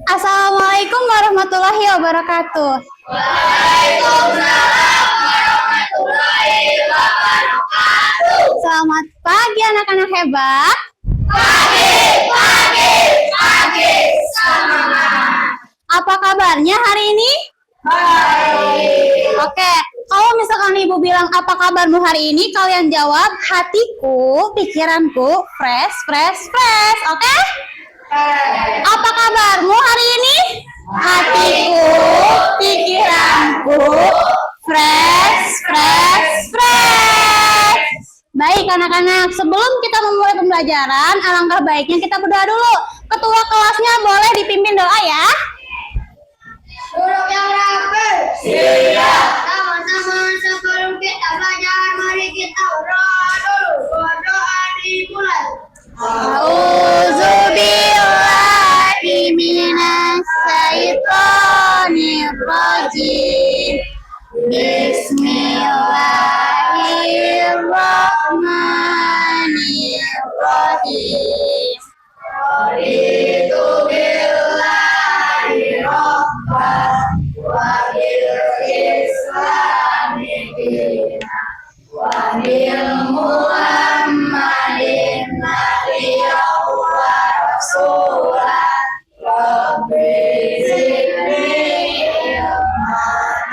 Assalamualaikum warahmatullahi wabarakatuh. Waalaikumsalam warahmatullahi wabarakatuh. Selamat pagi anak-anak hebat. Pagi, semangat. Apa kabarnya hari ini? Baik. Oke, kalau misalkan ibu bilang apa kabarmu hari ini, kalian jawab hatiku, pikiranku, fresh. Oke? Apa kabarmu hari ini? Hatiku, pikiranku, fresh. Baik anak-anak, sebelum kita memulai pembelajaran, alangkah baiknya kita berdoa dulu. Ketua kelasnya boleh dipimpin doa ya. Duduk yang rapi. Siap. Sama-sama sebelum kita belajar, mari kita berdoa dulu. Berdoa dimulai. A'udzubillahi minasyaitonirrajim. Bismillahirrahmanirrahim. Raditu billahi rabban wa bil islami dinan wa bil Muhammadin nabiyyan wa rasulan. Rabbi zidni ilman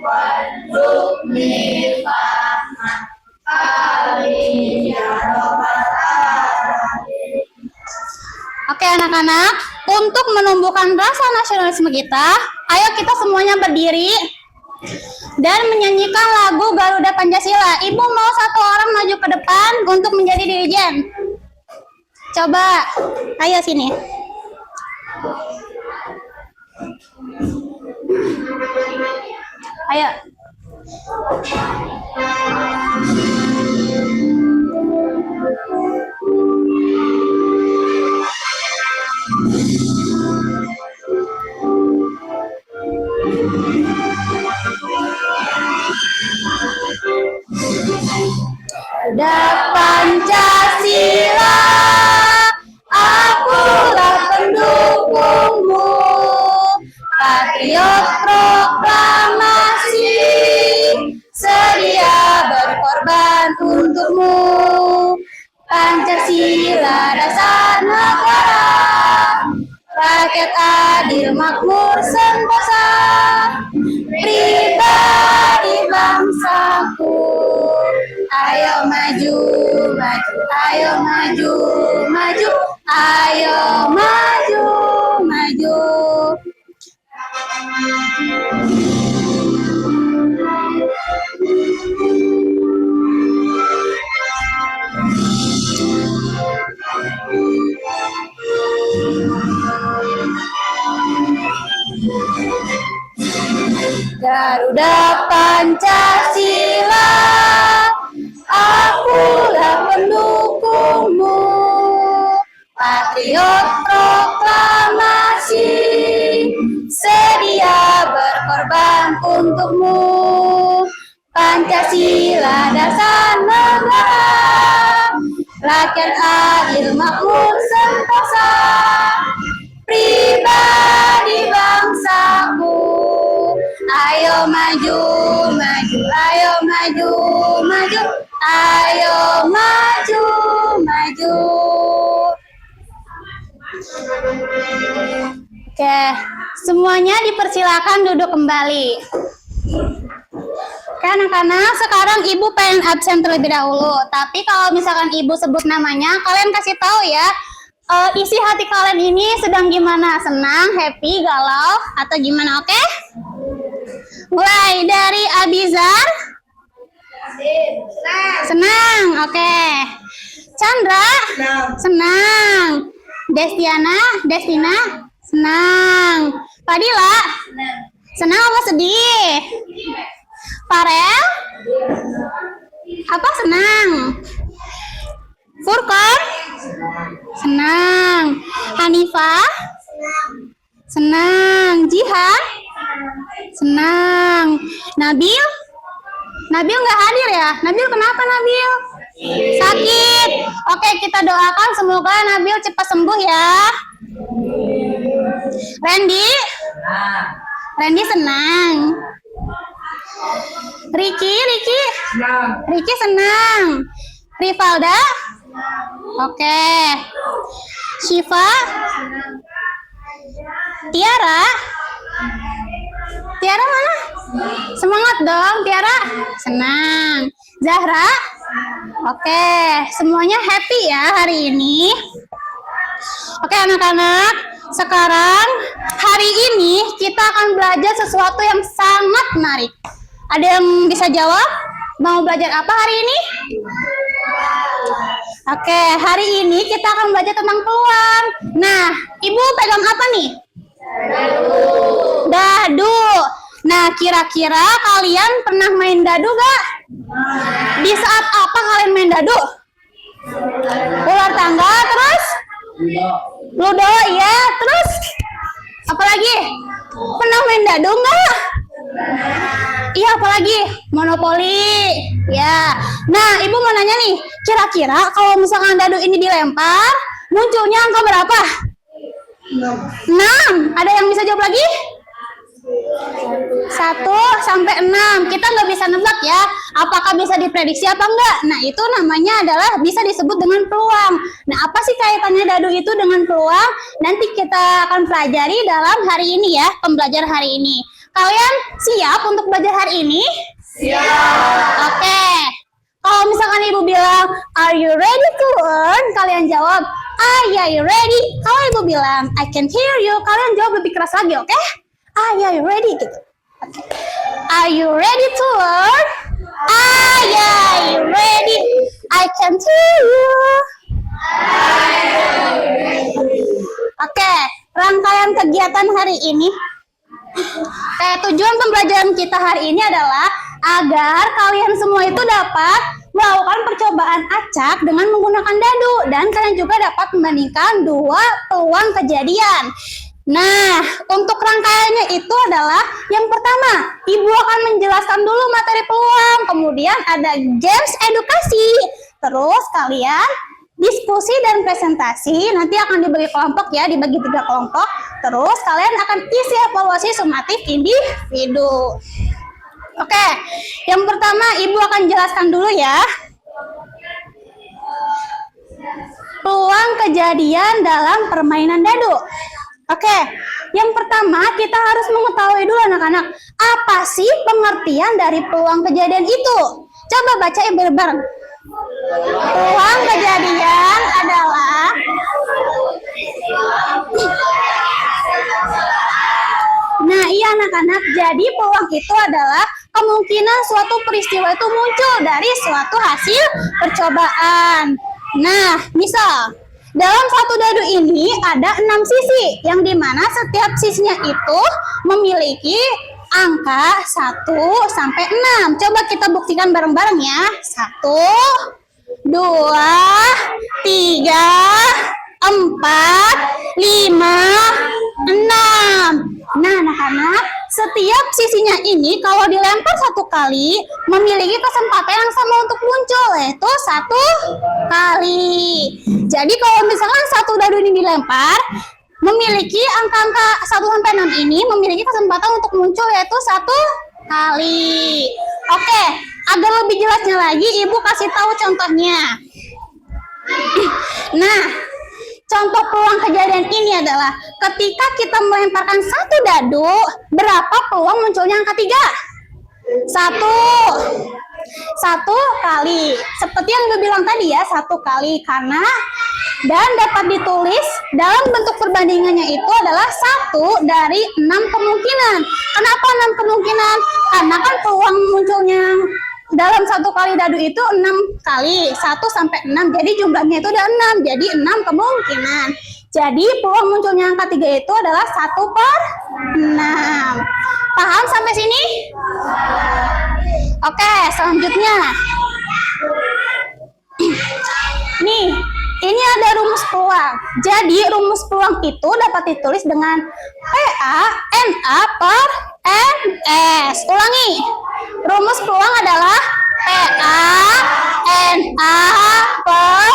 warzuqni fahman. Amin ya rabbal alamin. Oke anak-anak, untuk menumbuhkan rasa nasionalisme kita, ayo kita semuanya berdiri dan menyanyikan lagu Garuda Pancasila. Ibu mau satu orang maju ke depan untuk menjadi dirijen. Coba, ayo sini. Ayo. Garuda Pancasila, akulah pendukungmu, patriot proklamasi, sedia berkorban untukmu. Pancasila dasar negara, rakyat adil makmur sentosa, pribadi bangsaku. Ayo maju, ayo maju, ayo maju. Garuda Pancasila, akulah pendukungmu, patriot proklamasi, sedia berkorban untukmu. Pancasila dasar negara, rakyat adil makmur sentosa, pribadi bangsaku. Ayo maju, ayo maju, ayo maju. Oke, semuanya dipersilakan duduk kembali. Oke anak-anak, sekarang ibu pengen absen terlebih dahulu. Tapi kalau misalkan ibu sebut namanya, kalian kasih tahu ya, isi hati kalian ini sedang gimana? Senang, happy, galau, atau gimana? Oke? Mulai dari Abizar. Senang, oke. Chandra. Senang. Destina. Senang. Fadila. Senang apa sedih? Farel. Apa senang? Furqan. Senang. Hanifah. Senang. Jihan. Senang. Nabil nggak hadir ya? Nabil kenapa Nabil? Sakit. Oke, kita doakan semoga Nabil cepat sembuh ya. Randy? Randy senang. Ricky senang. Rivalda? Oke. Shiva? Tiara mana? Semangat dong, Tiara. Senang. Zahra? Oke, semuanya happy ya hari ini. Oke anak-anak, sekarang hari ini kita akan belajar sesuatu yang sangat menarik. Ada yang bisa jawab? Mau belajar apa hari ini? Oke, hari ini kita akan belajar tentang peluang. Nah, Ibu pegang apa nih? Dadu. Nah, kira-kira kalian pernah main dadu gak? Di saat apa kalian main dadu? Ular tangga, terus? Ludo, ya. Terus? Apalagi? Pernah main dadu nggak? Iya, apalagi? Monopoli. Ya. Nah, Ibu mau nanya nih, kira-kira kalau misalkan dadu ini dilempar, munculnya angka berapa? 6. Ada yang bisa jawab lagi? 1 sampai 6. Kita nggak bisa nebak ya, apakah bisa diprediksi apa enggak. Nah, itu namanya adalah bisa disebut dengan peluang. Nah, apa sih kaitannya dadu itu dengan peluang? Nanti kita akan pelajari dalam hari ini ya, pembelajaran hari ini. Kalian siap untuk belajar hari ini? Siap. Oke. Kalau misalkan Ibu bilang, are you ready to learn? Kalian jawab, are you ready? Kalau Ibu bilang, I can hear you, kalian jawab lebih keras lagi, oke? Are you ready? Gitu. Are you ready to learn? Are you ready? I can hear you. Oke, rangkaian kegiatan hari ini. Tujuan pembelajaran kita hari ini adalah agar kalian semua itu dapat melakukan percobaan acak dengan menggunakan dadu, dan kalian juga dapat membandingkan dua peluang kejadian. Nah, untuk rangkaiannya itu adalah yang pertama, Ibu akan menjelaskan dulu materi peluang, kemudian ada games edukasi, terus kalian diskusi dan presentasi, nanti akan dibagi kelompok ya, dibagi 3 kelompok, terus kalian akan isi evaluasi sumatif individu. Oke, yang pertama Ibu akan jelaskan dulu ya. Peluang kejadian dalam permainan dadu. Oke, yang pertama kita harus mengetahui dulu anak-anak, apa sih pengertian dari peluang kejadian itu? Coba baca bareng-bareng. Peluang kejadian adalah Nah, iya anak-anak, jadi peluang itu adalah kemungkinan suatu peristiwa itu muncul dari suatu hasil percobaan. Nah, misal dalam satu dadu ini ada 6 sisi, yang dimana setiap sisinya itu memiliki angka 1 sampai 6. Coba kita buktikan bareng-bareng ya. 1, 2, 3, 4, 5, 6. Nah, anak-anak, setiap sisinya ini kalau dilempar 1 kali memiliki kesempatan yang sama untuk muncul, yaitu 1 kali. Jadi kalau misalkan satu dadu ini dilempar, memiliki angka-angka 1 sampai 6 ini memiliki kesempatan untuk muncul, yaitu 1 kali. Oke, agar lebih jelasnya lagi, Ibu kasih tahu contohnya. Nah, contoh peluang kejadian ini adalah ketika kita melemparkan 1 dadu, berapa peluang munculnya angka 3? 1 kali. Seperti yang gue bilang tadi ya, 1 kali, karena dan dapat ditulis dalam bentuk perbandingannya itu adalah 1 dari 6 kemungkinan. Kenapa 6 kemungkinan? Karena kan peluang munculnya dalam 1 kali dadu itu 6 kali, 1 sampai 6, jadi jumlahnya itu ada 6, jadi 6 kemungkinan. Jadi peluang munculnya angka 3 itu adalah 1/6. Paham sampai sini? Oke, selanjutnya. Nih, ini ada rumus peluang. Jadi rumus peluang itu dapat ditulis dengan PA NA per NS. Ulangi. Rumus peluang adalah PA, NA, per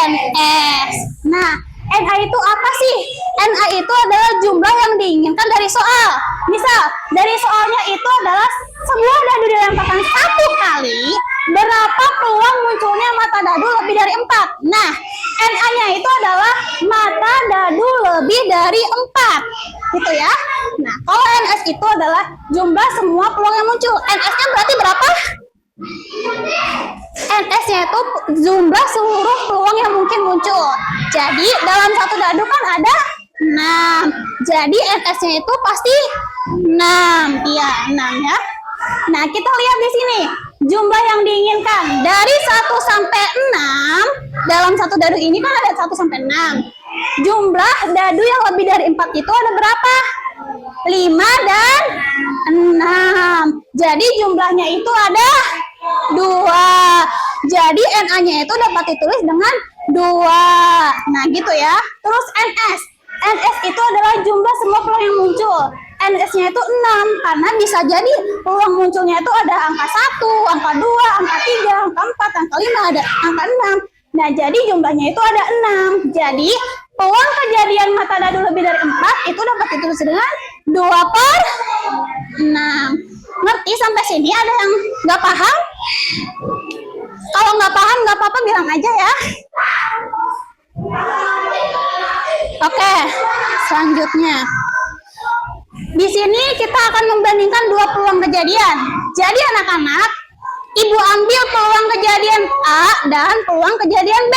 NS. Nah, NA itu apa sih? NA itu adalah jumlah yang diinginkan dari soal. Misal, dari soalnya itu adalah semua dadu dilemparkan satu kali, berapa peluang munculnya mata dadu lebih dari 4? Nah, NA-nya itu adalah mata dadu lebih dari 4. Gitu ya. Nah, kalau NS itu adalah jumlah semua peluang yang muncul. NS-nya berarti berapa? NS-nya itu jumlah seluruh peluang yang mungkin muncul. Jadi dalam satu dadu kan ada 6. Jadi NS-nya itu pasti 6. Iya, 6 ya. Nah, kita lihat di sini. Jumlah yang diinginkan dari 1 sampai 6. Dalam satu dadu ini kan ada 1 sampai 6. Jumlah dadu yang lebih dari 4 itu ada berapa? 5 dan 6. Jadi jumlahnya itu ada 2. Jadi NA-nya itu dapat ditulis dengan 2. Nah, gitu ya. Terus NS. NS itu adalah jumlah semua peluang yang muncul. NS-nya itu 6 karena bisa jadi peluang munculnya itu ada angka 1, angka 2, angka 3, angka 4, angka 5, ada angka 6. Nah, jadi jumlahnya itu ada 6. Jadi, peluang kejadian mata dadu lebih dari 4 itu dapat ditulis dengan 2 per 6. Ngerti sampai sini? Ada yang nggak paham? Kalau nggak paham, nggak apa-apa, bilang aja ya. Oke, selanjutnya. Di sini kita akan membandingkan dua peluang kejadian. Jadi anak-anak, ibu ambil peluang kejadian A dan peluang kejadian B.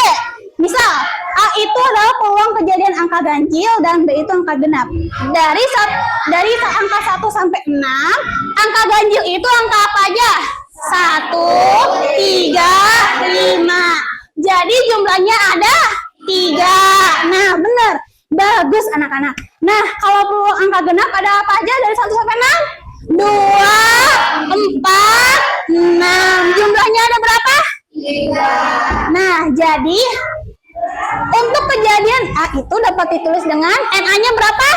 Misal, A itu adalah peluang kejadian angka ganjil dan B itu angka genap. Dari angka 1 sampai 6, angka ganjil itu angka apa aja? 1, 3, 5. Jadi jumlahnya ada 3. Nah, benar. Bagus anak-anak. Nah, kalau peluang angka genap ada apa aja dari 1 sampai 6? 2, 4, 6. Jumlahnya ada berapa? 3. Nah, jadi untuk kejadian A itu dapat ditulis dengan NA-nya berapa?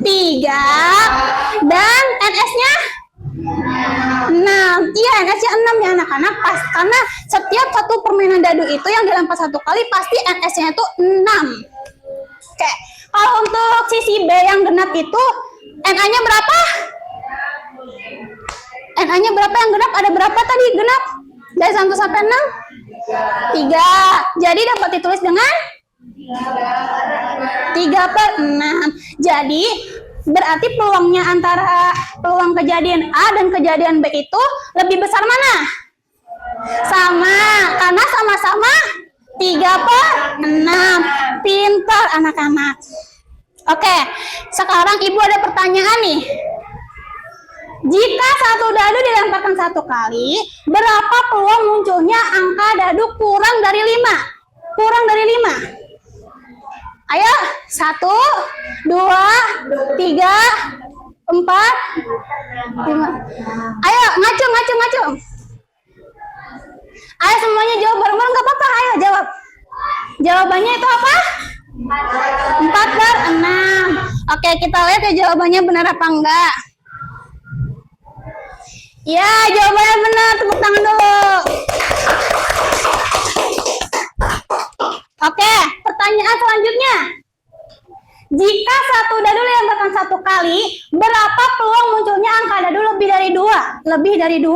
3. Dan NS-nya 6. Iya, NS-nya 6 ya anak-anak. Karena setiap satu permainan dadu itu yang dilempar satu kali pasti NS-nya itu 6. Oke. Kalau untuk sisi B yang genap itu NA-nya berapa? NA-nya berapa yang genap? Ada berapa tadi genap? Dari 1 sampai 6? 3. Jadi dapat ditulis dengan 3 per 6. Jadi berarti peluangnya antara peluang kejadian A dan kejadian B itu lebih besar mana? Sama, karena sama-sama 3 per 6. Pintar anak-anak. Oke, sekarang ibu ada pertanyaan nih. Jika satu dadu dilemparkan satu kali, berapa peluang munculnya angka dadu kurang dari 5? Kurang dari 5. Ayo, 1, 2, 3, 4, 5. Ayo, ngacu. Ayo semuanya jawab bareng-bareng, nggak apa-apa. Ayo jawab. Jawabannya itu apa? 4 per 6. Oke, kita lihat ya jawabannya benar apa enggak. Ya, jawabannya benar. Tepuk tangan dulu. Oke, pertanyaan selanjutnya. Jika satu dadu dilemparkan satu kali, berapa peluang munculnya angka dadu lebih dari 2? Lebih dari 2.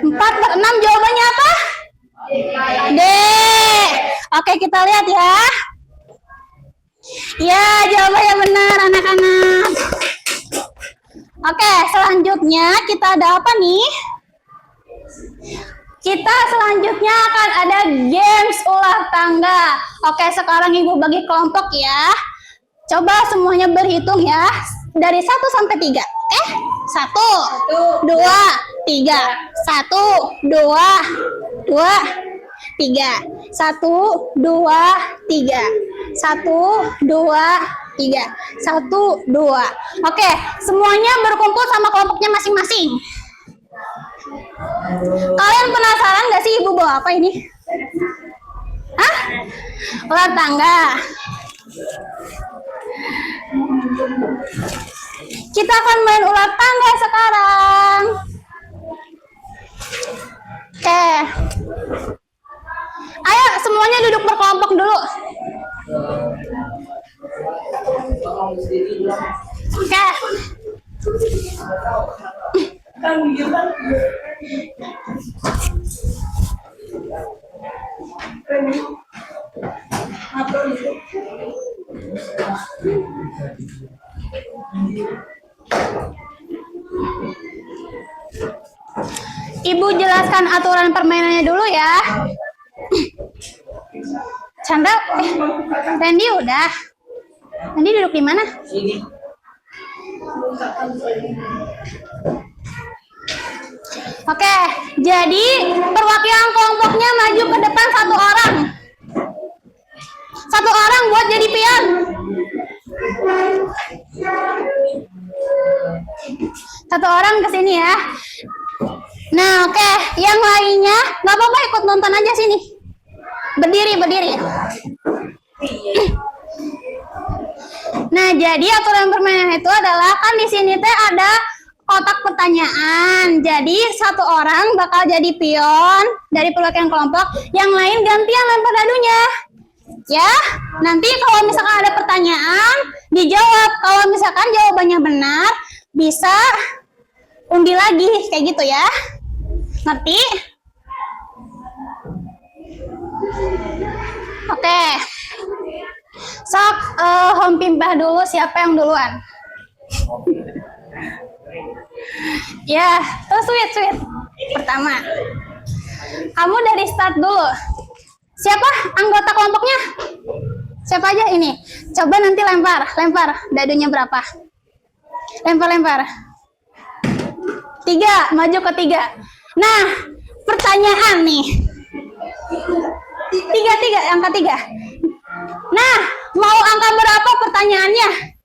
4 per 6, jawabannya apa? D. Oke, kita lihat ya. Ya, jawabannya benar anak-anak. Oke, selanjutnya kita ada apa nih? Kita selanjutnya akan ada games ulah tangga. Oke, sekarang ibu bagi kelompok ya. Coba semuanya berhitung ya. Dari 1 sampai 3. 1, 2, 3. 1, 2, 2, 3. 1, 2, 3. 1, 2, 3. 1, 2. Oke, semuanya berkumpul sama kelompoknya masing-masing. Kalian penasaran gak sih ibu bawa apa ini? Hah? Ular tangga. Kita akan main ular tangga sekarang. Oke. Ayo semuanya duduk berkelompok dulu. Oke. Ibu jelaskan aturan permainannya dulu ya. Chandra, Randy udah. Randy duduk di mana? Sini. Oke, jadi perwakilan kelompoknya maju ke depan satu orang. Satu orang buat jadi pion. Satu orang ke sini ya. Nah, oke, yang lainnya nggak apa-apa ikut nonton aja sini. Berdiri. Nah, jadi aturan permainan itu adalah kan di sini teh ada kotak pertanyaan. Jadi satu orang bakal jadi pion dari perwakilan kelompok, yang lain gantian lempar dadunya. Ya, nanti kalau misalkan ada pertanyaan dijawab. Kalau misalkan jawabannya benar, bisa undi lagi kayak gitu ya. Ngerti? Oke. Sok home pimpah dulu, siapa yang duluan? Ya, tuh sweet. Pertama. Kamu dari start dulu. Siapa anggota kelompoknya? Siapa aja ini? Coba nanti lempar. Dadunya berapa? Lempar. 3, maju ke 3. Nah, pertanyaan nih. 3, angka 3. Nah, mau angka berapa pertanyaannya?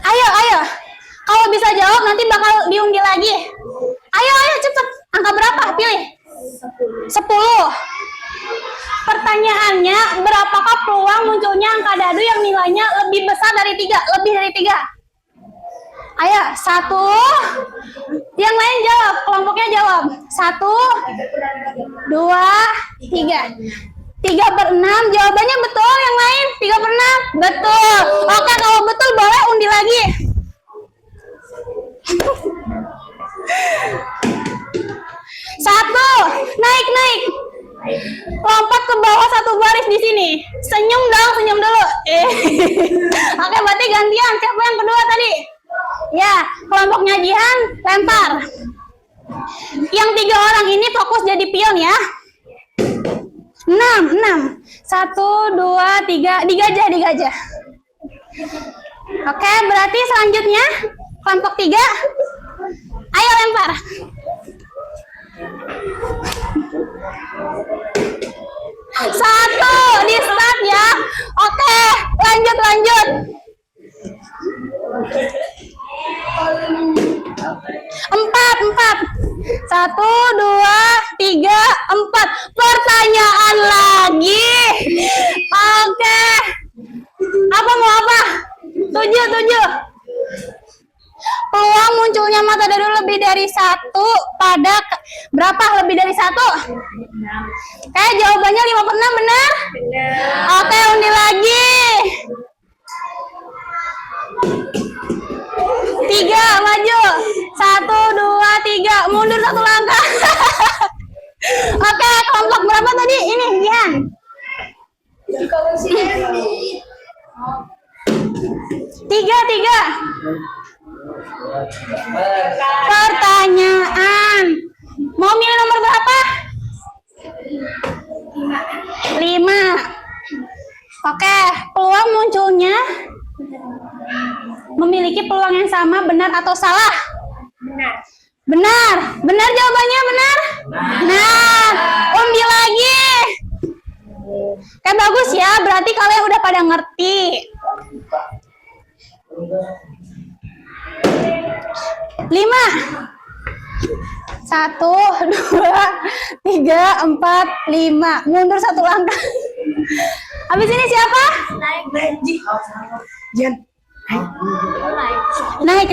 Ayo. Kalau bisa jawab nanti bakal diundi lagi. Ayo cepet. Angka berapa? Pilih. 10. Pertanyaannya, berapakah peluang munculnya angka dadu yang nilainya lebih besar dari 3? Lebih dari 3. Ayo, 1. Yang lain jawab, kelompoknya jawab. 1, 2, 3. 3/6, jawabannya betul. Yang lain 3/6, betul. Oke, kalau betul boleh undi lagi. Satu, naik. Lompat ke bawah satu baris di sini. Senyum dulu. Oke, berarti gantian. Siapa yang kedua tadi? Ya, kelompoknya Jihan lempar. Yang 3 orang ini fokus jadi pion ya. 6. 1, 2, 3. Digajah. Oke, berarti selanjutnya kelompok 3. Ayo lempar. 1 di start ya. Oke, lanjut. 4. 1, 2, 3, 4. Pertanyaan lagi. Oke. Mau apa? 7. Peluang munculnya mata dadu lebih dari 1 pada berapa? Lebih dari 1? Oke, jawabannya 5/6 benar? Oke, undi lagi. 3, maju. 1, 2, 3. Mundur 1 langkah. Oke, kelompok berapa tadi? Ini, Jihan. 3. Pertanyaan. Mau milih nomor berapa? 5. Oke, peluang munculnya memiliki peluang yang sama, benar atau salah? Benar jawabannya benar? Nah, undi lagi. Oke, bagus ya, berarti kalian udah pada ngerti. 5. 1, 2, 3, 4, 5. Mundur 1 langkah. Habis ini siapa? Naik.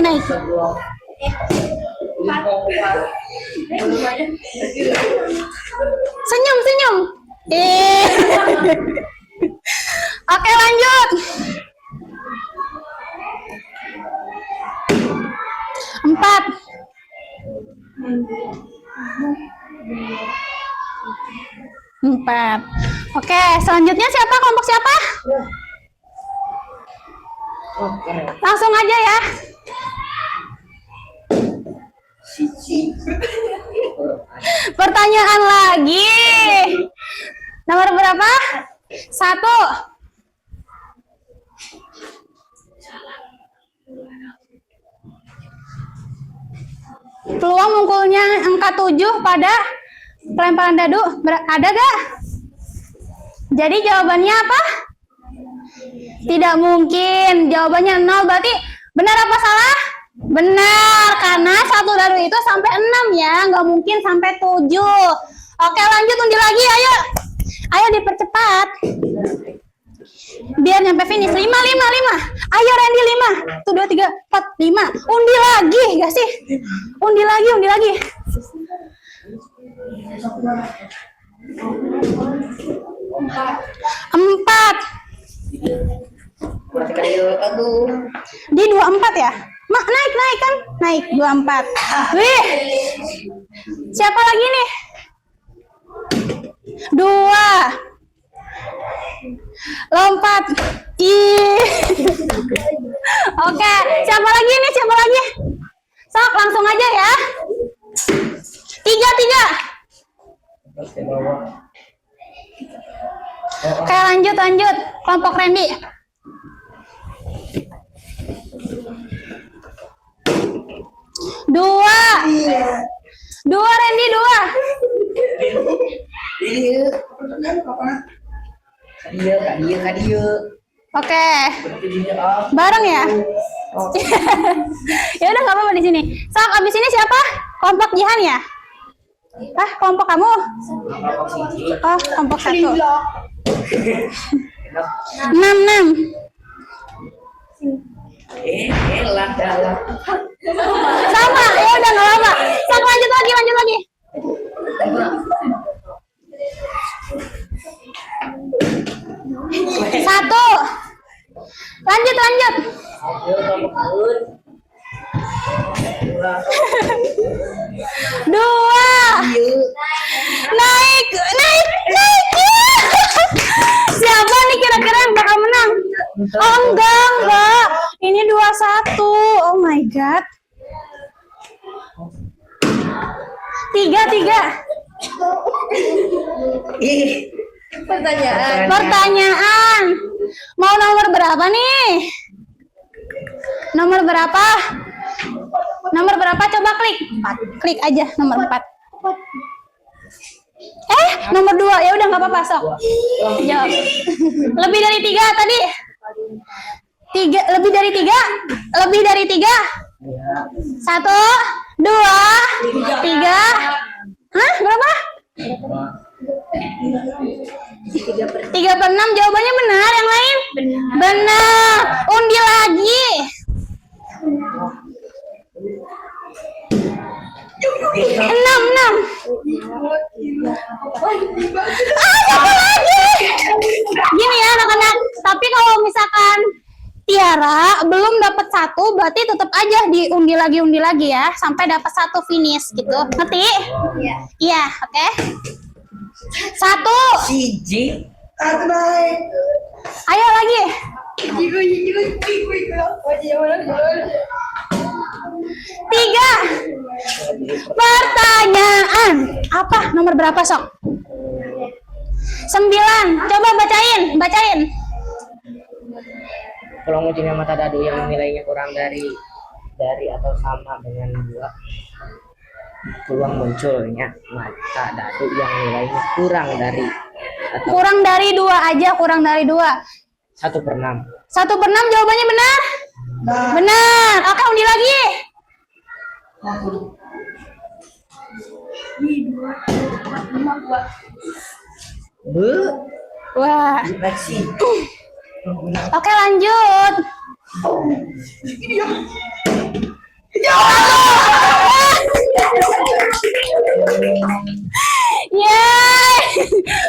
Senyum, senyum. Oke, lanjut. 4. Oke, selanjutnya siapa? Kelompok siapa? Langsung aja ya. Pertanyaan lagi. Nomor berapa? 1. Peluang mungkulnya angka 7 pada pelemparan dadu ada gak? Jadi jawabannya apa? Tidak mungkin. Jawabannya 0. Berarti benar apa salah? Benar, karena satu dadu itu sampai 6 ya, nggak mungkin sampai 7. Oke, lanjut undi lagi, ayo. Ayo dipercepat. Biar nyampe finish. 5. Ayo Randy 5. 1, 2, 3, 4, 5. Undi lagi, gak sih? Undi lagi. 4. Di 24 ya? Naik kan? Naik 24. Wih. Siapa lagi nih? 2. Lompat. Oke, siapa lagi nih? Sok, langsung aja ya. 3. Oke, lanjut. Kelompok Randy. 2 Randy 2. Oke. Bareng ya? Ya udah nggak apa-apa di sini. Sok, abis ini siapa? Kelompok Jihan ya? Kelompok kamu? Oh, kelompok 1. 6. Sama, ya udah nggak apa-apa. Sok, lanjut lagi. 1. Lanjut. 2. Naik. Siapa nih kira-kira yang bakal menang? Oh, enggak. Ini 2-1. Oh my god. 3. Pertanyaan. Mau nomor berapa nih? Nomor berapa? Coba klik. 4. Klik aja nomor 4. Nomor 2. Ya udah nggak apa-apa, sok. Jawab. Lebih dari 3 tadi. 3, lebih dari 3. 1, 2, 3. Hah? Berapa? 3/6. Jawabannya benar. Yang lain? Benar. Undi lagi. 6. Siapa lagi? Gini ya anak-anak. Tapi kalau misalkan Tiara belum dapat 1, berarti tetap aja diundi lagi ya, sampai dapat 1 finish gitu. Ngerti? Iya, oke. 1. Ayo lagi. 3. Pertanyaan. Apa? Nomor berapa, Sok? 9. Coba bacain. Peluang munculnya mata dadu yang nilainya kurang dari atau sama dengan 2. Peluang munculnya mata dadu yang nilainya kurang dari atau Kurang dari 2 aja, 1/6. 1/6 jawabannya benar? Benar. Oke, undi lagi. 2. Wah. Masih. Oke, lanjut. Yeay,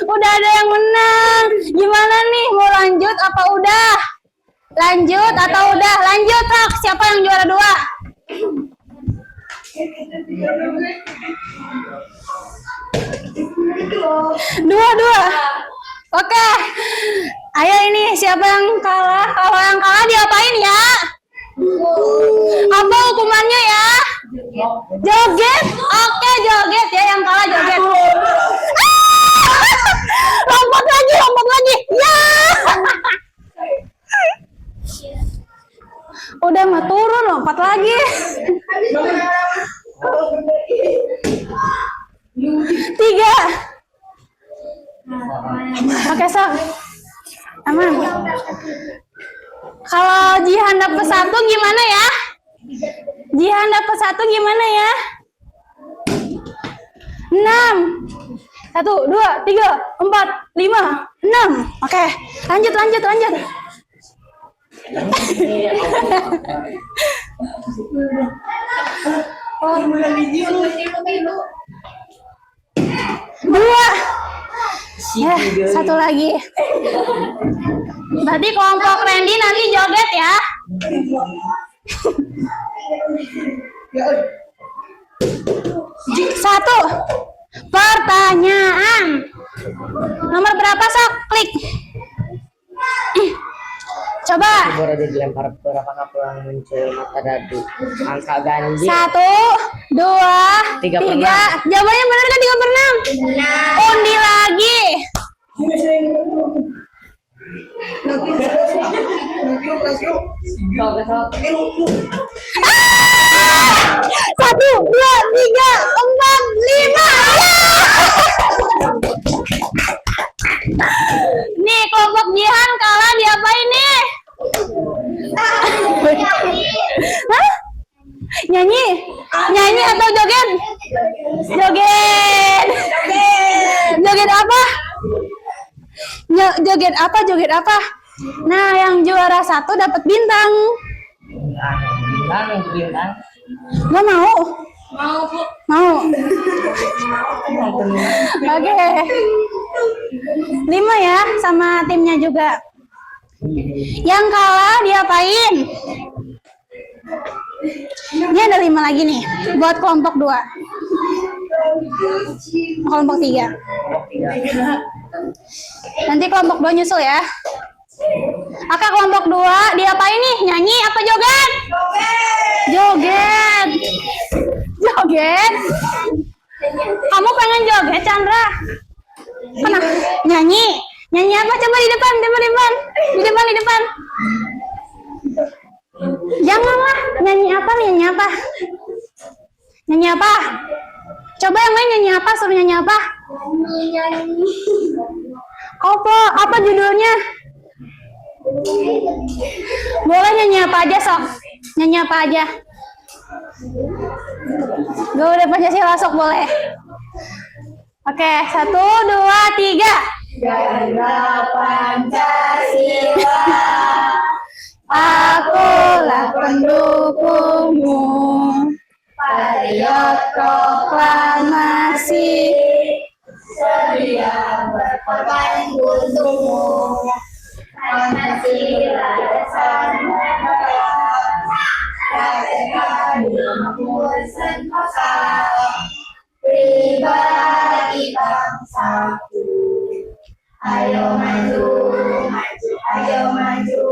udah ada yang menang. Gimana nih, mau lanjut apa udah? Lanjut atau udah? Lanjut, Rak. Siapa yang juara 2? Dua. Oke. Ayo ini siapa yang kalah? Kalau yang kalah diapain ya? Apa hukumannya ya? Joget. Oke, joget ya, yang kalah joget. Lompat lagi. Ya. Udah mah turun, lompat lagi. 3. Oke, Sok. Aman. Kalau Jihan dapat 1 gimana ya? Jihan dapat 1 gimana ya? 6. 1, 2, 3, 4, 5, 6. Oke, lanjut. Dua. Ya, 1 lagi. Berarti kelompok Randy nanti joget ya. 1. Pertanyaan. Nomor berapa, Sok? Klik. Coba. Baru aja dilempar berapakah peluang muncul mata dadu? Angka ganjil. 1, 2, 3 per 3. Jawabannya benar kan 3 per 6? Undi lagi. 1, 2, 3, 4, 5. Nih kelompok Jihan kalah diapain nih? Hah? Nyanyi atau joget? Joget apa? Joget apa? Nah, yang juara 1 dapat bintang. Bintang. Gak mau? Mau. Oke. 5 ya, sama timnya juga. Yang kalah diapain? Ini ada 5 lagi nih buat kelompok 2. Kelompok 3. Nanti kelompok 2 nyusul ya. Oke, kelompok 2 diapain nih? Nyanyi apa joget? Joget. Kamu pengen joget, Chandra? Pernah nyanyi apa? Coba di depan. Janganlah, nyanyi apa? Coba yang lain nyanyi apa? Suruh nyanyi apa? Apa judulnya? Boleh nyanyi apa aja, Sok? Nyanyi apa aja? Garuda Pancasila, Sok, boleh. Oke, 1, 2, 3. Garuda Pancasila, Akulah pendukungmu, patriot proklamasi, sedia berkorban untukmu. Pancasila dasar negara, rakyatmu sentosa, pribadi bangsaku. Ayo maju, ayo maju.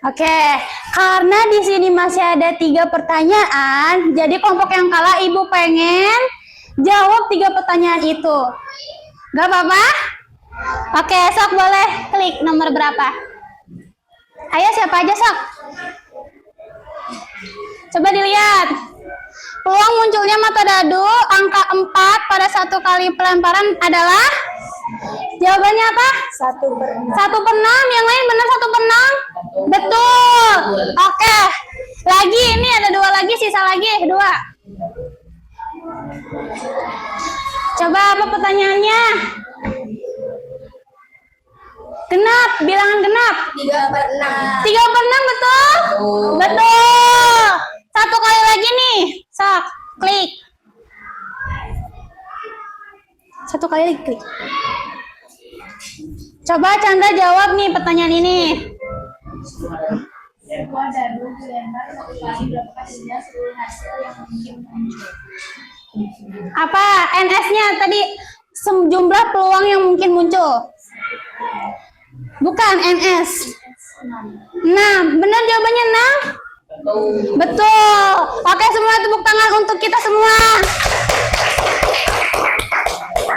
Oke, karena di sini masih ada 3 pertanyaan, jadi kelompok yang kalah Ibu pengen jawab 3 pertanyaan itu. Gak apa-apa? Oke, Sok boleh klik nomor berapa? Ayo siapa aja, Sok? Coba dilihat. Peluang munculnya mata dadu angka 4 pada 1 kali pelemparan adalah? Jawabannya apa? 1/6. Yang lain benar 1/6? Betul. Oke. Lagi ini ada 2 lagi, sisa lagi 2. Coba apa pertanyaannya? Genap, bilangan genap. 3/6. 3/6 betul? Betul. Satu kali lagi nih. Sok, klik. Satu kali lagi klik. Coba Chandra jawab nih pertanyaan ini. Sebuah dadu dilempar satu kali berapa kalinya seluruh hasil yang mungkin muncul? Apa NS-nya tadi? Jumlah peluang yang mungkin muncul. Bukan NS. 6. Benar jawabannya 6? Betul. Oke, semua tepuk tangan untuk kita semua.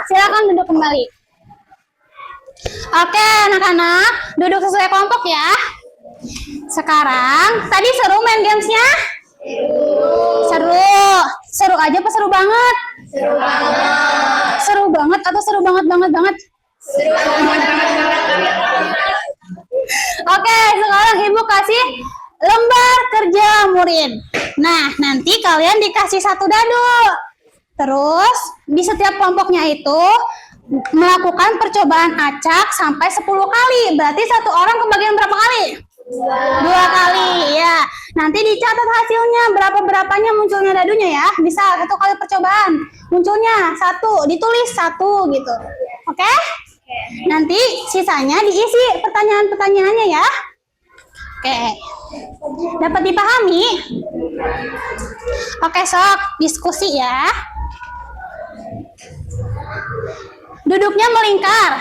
Silakan duduk kembali. Oke, anak-anak, duduk sesuai kelompok ya. Sekarang, tadi seru main gamesnya? Seru. Seru aja apa seru banget? Seru banget. Seru banget atau seru banget? Seru banget. Oke, sekarang Ibu kasih lembar kerja murid. Nah, nanti kalian dikasih satu dadu. Terus, di setiap kelompoknya itu melakukan percobaan acak sampai 10 kali. Berarti satu orang kebagian berapa kali? 2 kali, ya. Nanti dicatat hasilnya, berapanya munculnya dadunya ya. Bisa 1 kali percobaan. Munculnya 1, ditulis 1 gitu. Oke? Nanti sisanya diisi pertanyaan-pertanyaannya ya. Oke. Dapat dipahami? Oke, sok diskusi ya. Duduknya melingkar.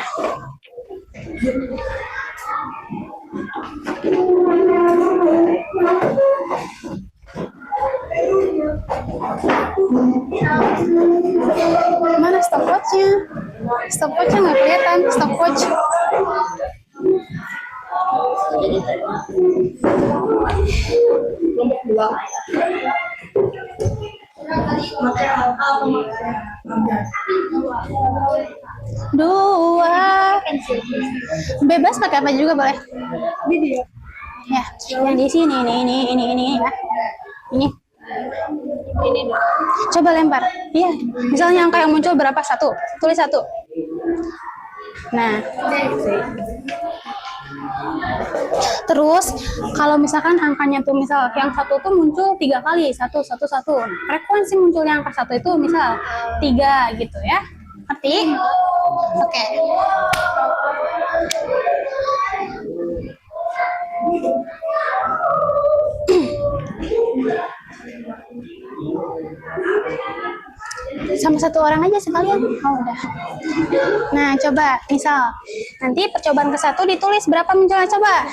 Mana stopwatchnya? Stopwatchnya nggak kelihatan. Stopwatch. Dua. Bebas pakai apa juga boleh. Ya, yang di sini ini ya. Ini. Coba lempar. Iya, misalnya angka yang muncul berapa? 1. Tulis 1. Nah. Terus kalau misalkan angkanya tuh misal yang 1 tuh muncul 3 kali, 1. Frekuensi munculnya angka 1 itu misal 3 gitu ya. Ngerti? Oke. Sama 1 orang aja sekalian. Oh, udah. Nah, coba misal nanti percobaan ke-1 ditulis berapa munculnya, coba.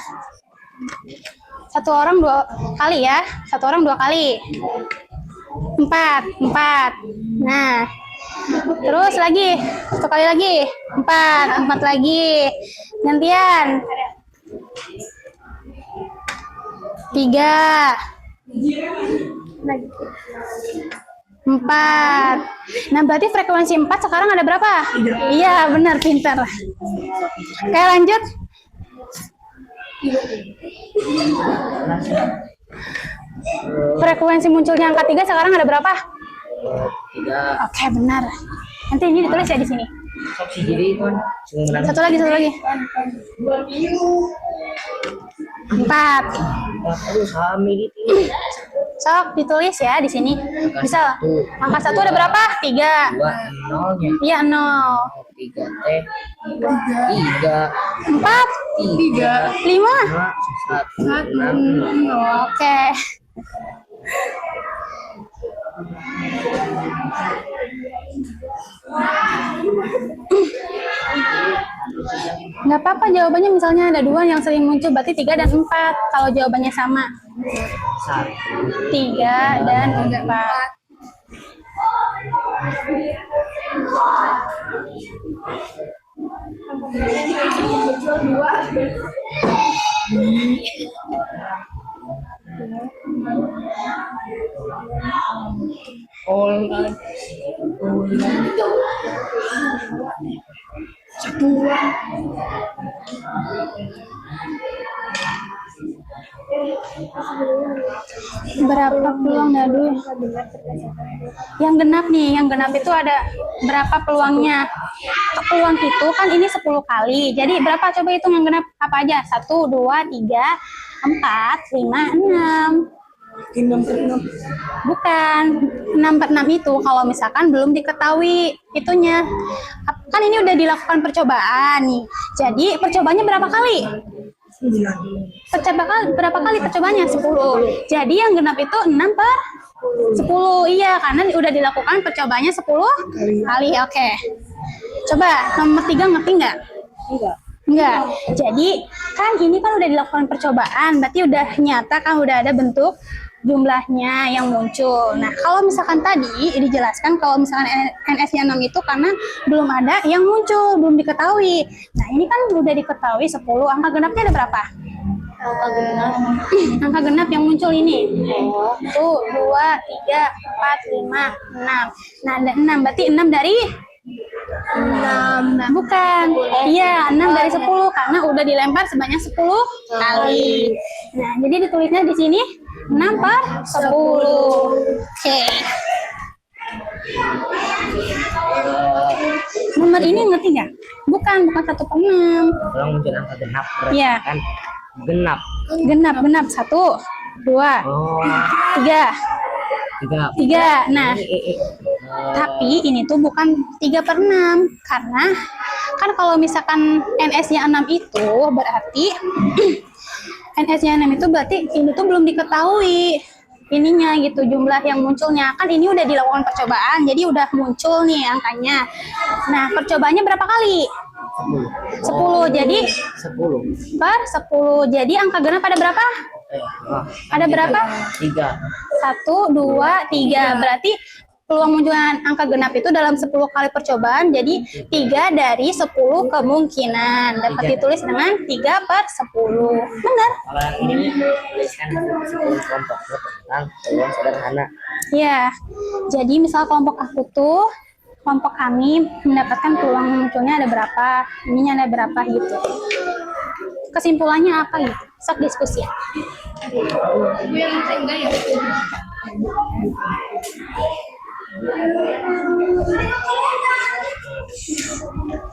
1 orang 2 kali ya. 1 orang 2 kali. 4. Nah, terus lagi 1 kali lagi. 4 lagi. Gantian. 3. 4. Nah, berarti frekuensi 4 sekarang ada berapa? Iya, benar, pintar. Oke, lanjut. Frekuensi munculnya angka 3 sekarang ada berapa? 3. Oke, benar. Nanti ini ditulis ya di sini. Satu lagi. 4. Sok ditulis ya di sini. Misal angka 1 ada berapa? 3. 2 0-nya. Iya, 0. 3 T. 3. 4. 3. 5. 1. Oke. Nggak apa-apa jawabannya misalnya ada 2 yang sering muncul, berarti 3 dan 4. Kalau jawabannya sama. 3 dan 4. Berapa peluang dadu? Yang genap nih, yang genap itu ada berapa peluangnya? Peluang itu kan ini 10 kali. Jadi berapa coba hitung yang genap apa aja? 1, 2, 3, 4, 5, 6. 6/6. Bukan, 6/6 itu kalau misalkan belum diketahui itunya. Kan ini udah dilakukan percobaan nih. Jadi percobaannya berapa kali? Berapa kali percobanya? 10. Jadi yang genap itu 6/10. Iya, karena udah dilakukan percobaannya 10 kali. Oke. Coba nomor 3 ngerti nggak? Enggak. Jadi kan ini kan udah dilakukan percobaan, berarti udah nyata kan, udah ada bentuk jumlahnya yang muncul. Nah, kalau misalkan tadi dijelaskan kalau misalkan NS-nya 6 itu karena belum ada yang muncul, belum diketahui. Nah, ini kan udah diketahui 10, angka genapnya ada berapa? Angka genap yang muncul ini. 1, 2, 3, 4, 5, 6. Nah, ada 6, berarti 6 dari 6. Bukan. Iya, 6 dari 10 karena udah dilempar sebanyak 10 kali. Nah, jadi ditulisnya di sini 6/10. Oke. Nomor ini ngerti nggak? Bukan 1/6. Kalau muncul angka genap berarti Iya. kan genap. Genap. 1, 2, Oh, 3. 3. Nah, tapi ini tuh bukan 3/6 karena kan kalau misalkan NS-nya 6 itu berarti NS-nya 6 itu berarti ini tuh belum diketahui ininya gitu, jumlah yang munculnya. Kan ini udah dilakukan percobaan, jadi udah muncul nih angkanya. Nah, percobaannya berapa kali? 10. Jadi 10. Jadi angka genap ada berapa? Ada berapa? 3. 1, 2, 3. Berarti peluang munculnya angka genap itu dalam 10 kali percobaan, jadi 3 dari 10 kemungkinan. Dapat ditulis dengan 3/10. Benar? Kalau yang ini tuliskan 10 kelompok tentang peluang sederhana. Ya. Jadi misal kelompok aku tuh, kelompok kami mendapatkan peluang munculnya ada berapa, ininya ada berapa gitu. Kesimpulannya apa gitu? Sok diskusi ya.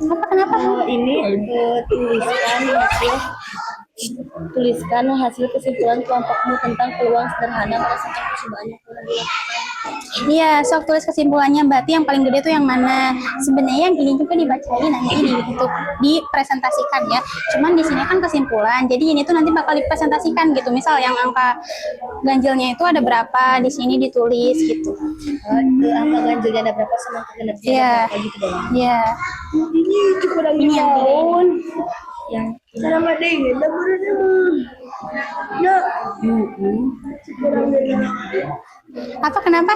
Kenapa? Ini tuliskan hasil kesimpulan kelompokmu tentang peluang sederhana merasakan percobaan yang pernah dilakukan. Iya, sok tulis kesimpulannya. Berarti yang paling gede tuh yang mana? Sebenarnya yang ini juga dibacain nanti untuk dipresentasikan ya. Cuman di sini kan kesimpulan. Jadi ini tuh nanti bakal dipresentasikan gitu. Misal yang angka ganjilnya itu ada berapa, di sini ditulis gitu. Angka ganjilnya ada berapa sama angka genapnya Iya. ada berapa gitu doang. Iya. Ini yang tahun yang sama deh, kita baru ya. apa kenapa?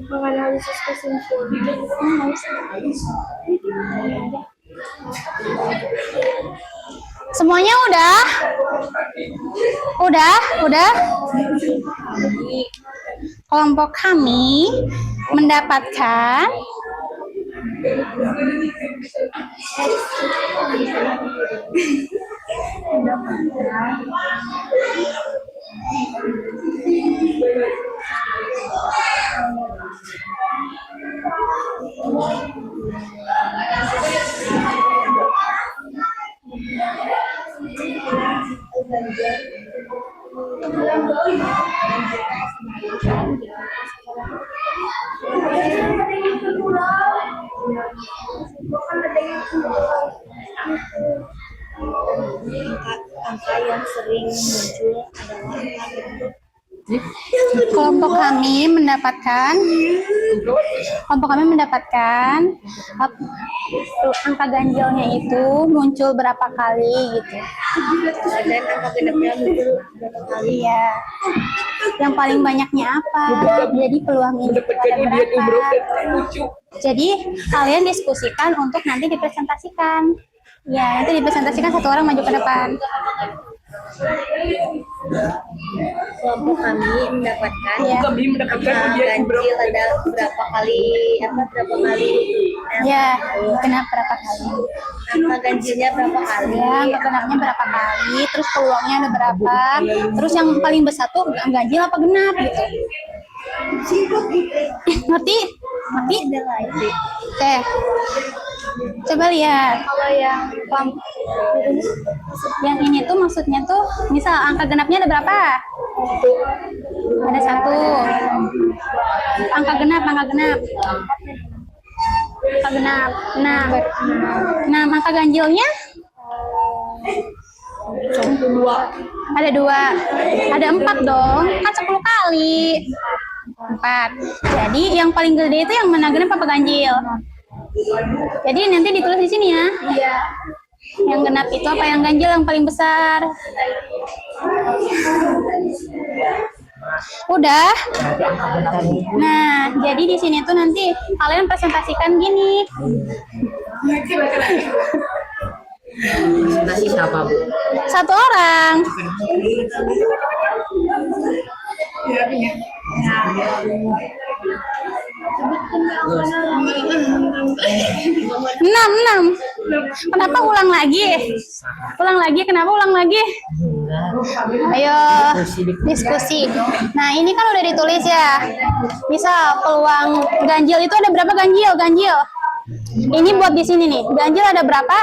Menganalisis kesimpulan. Semuanya udah? Udah? Kelompok kami mendapatkan Angka yang sering muncul adalah kelompok kami mendapatkan angka ganjilnya itu muncul berapa kali gitu. dan angka genapnya muncul berapa kali. Iya. Yang paling banyaknya apa? Jadi peluang ini ada berapa? Jadi kalian diskusikan untuk nanti dipresentasikan. Ya, nanti dipresentasikan, satu orang maju ke depan. Kelompok kami mendapatkan Iya. angka ganjil ada berapa kali Ya, genap berapa kali? Angka ganjilnya berapa kali? Ya, angka genapnya berapa kali? Terus peluangnya ada berapa? Terus yang paling besar tuh ganjil apa genap gitu? Ngerti? Ngerti? Oke. Coba lihat. Kalau Yang ini tuh maksudnya tuh, misal angka genapnya ada berapa? Ada 1. Angka genap. Angka genap. Nah, angka ganjilnya ada 2. Ada 4 dong. Kan 10 kali. 4. Jadi yang paling gede itu yang mana genap apa ganjil? Jadi nanti ditulis di sini ya. Iya. Yang genap itu apa yang ganjil yang paling besar? Udah. Nah, jadi di sini tuh nanti kalian presentasikan gini. Presentasi siapa, Bu? 1 orang. Enam. Kenapa ulang lagi? Kenapa ulang lagi? Ayo, diskusi. Nah, ini kan udah ditulis ya. Misal peluang ganjil itu ada berapa ganjil? Ini buat di sini nih. Ganjil ada berapa?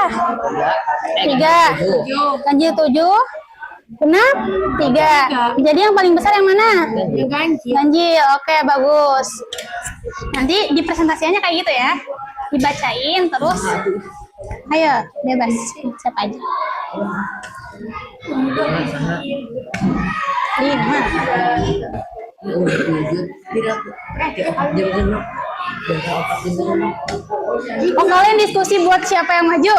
3. Ganjil 7. Genap 3. Jadi yang paling besar yang mana? Ganjil. Oke, bagus. Nanti di presentasinya kayak gitu ya. Dibacain terus. Ayo, bebas. Siapa aja. 5. Oh, kalian diskusi buat siapa yang maju?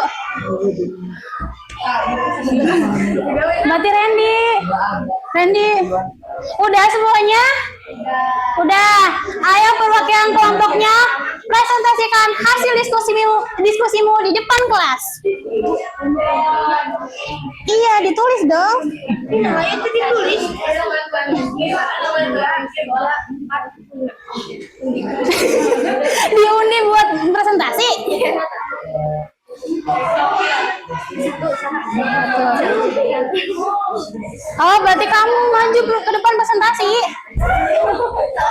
Berarti Randy. Udah semuanya? Udah. Ayo perwakilan kelompoknya presentasikan hasil diskusimu di depan kelas. Iya, ditulis dong. Itu ditulis. Diundi buat presentasi. Oh, berarti kamu maju ke depan presentasi.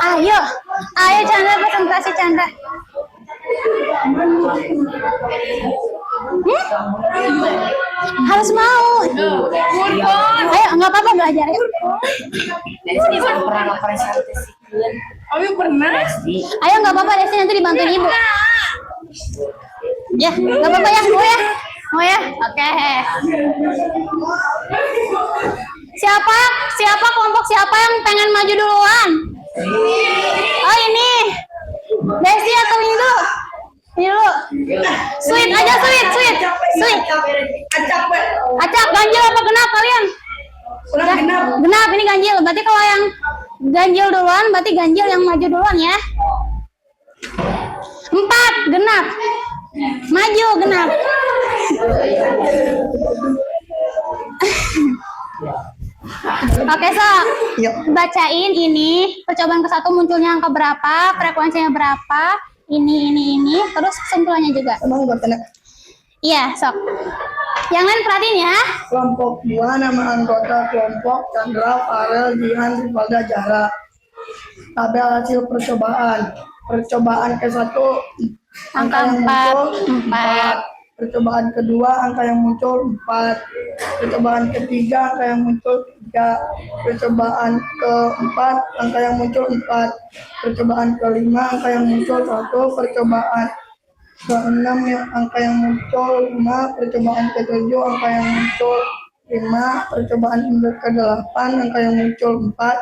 Ayo Chandra presentasi Chandra. Harus mau. Ayo, nggak apa-apa belajar ya. Ayo, nggak apa-apa Desi, nanti dibantuin ibu. Ya, nggak apa-apa ya, mau ya. Oke. Siapa kelompok siapa yang pengen maju duluan? Oh, ini Desi atau ini dulu? Ini dulu. Sweet aja, sweet. Acak, ganjil apa genap kalian? Genap, ini ganjil. Berarti kalau yang ganjil duluan, berarti ganjil yang maju duluan ya. 4, genap. Maju, genap. Oke, bacain ini. Percobaan ke-1 munculnya angka berapa, frekuensinya berapa, ini, terus kesimpulannya juga. Iya, sok. Yang lain perhatiin ya. Kelompok 2 nama anggota kelompok Chandra, Farel, Jihan, Rivalda, Zahra. Tabel hasil percobaan. Percobaan ke-1 Angka 4. Percobaan kedua angka yang muncul 4. Percobaan ketiga angka yang muncul 3. Percobaan keempat angka yang muncul 4. Percobaan kelima angka yang muncul 1. Percobaan ke-6 angka yang muncul 5. Percobaan ke-7 angka yang muncul 5. Percobaan ke-8 angka yang muncul 4.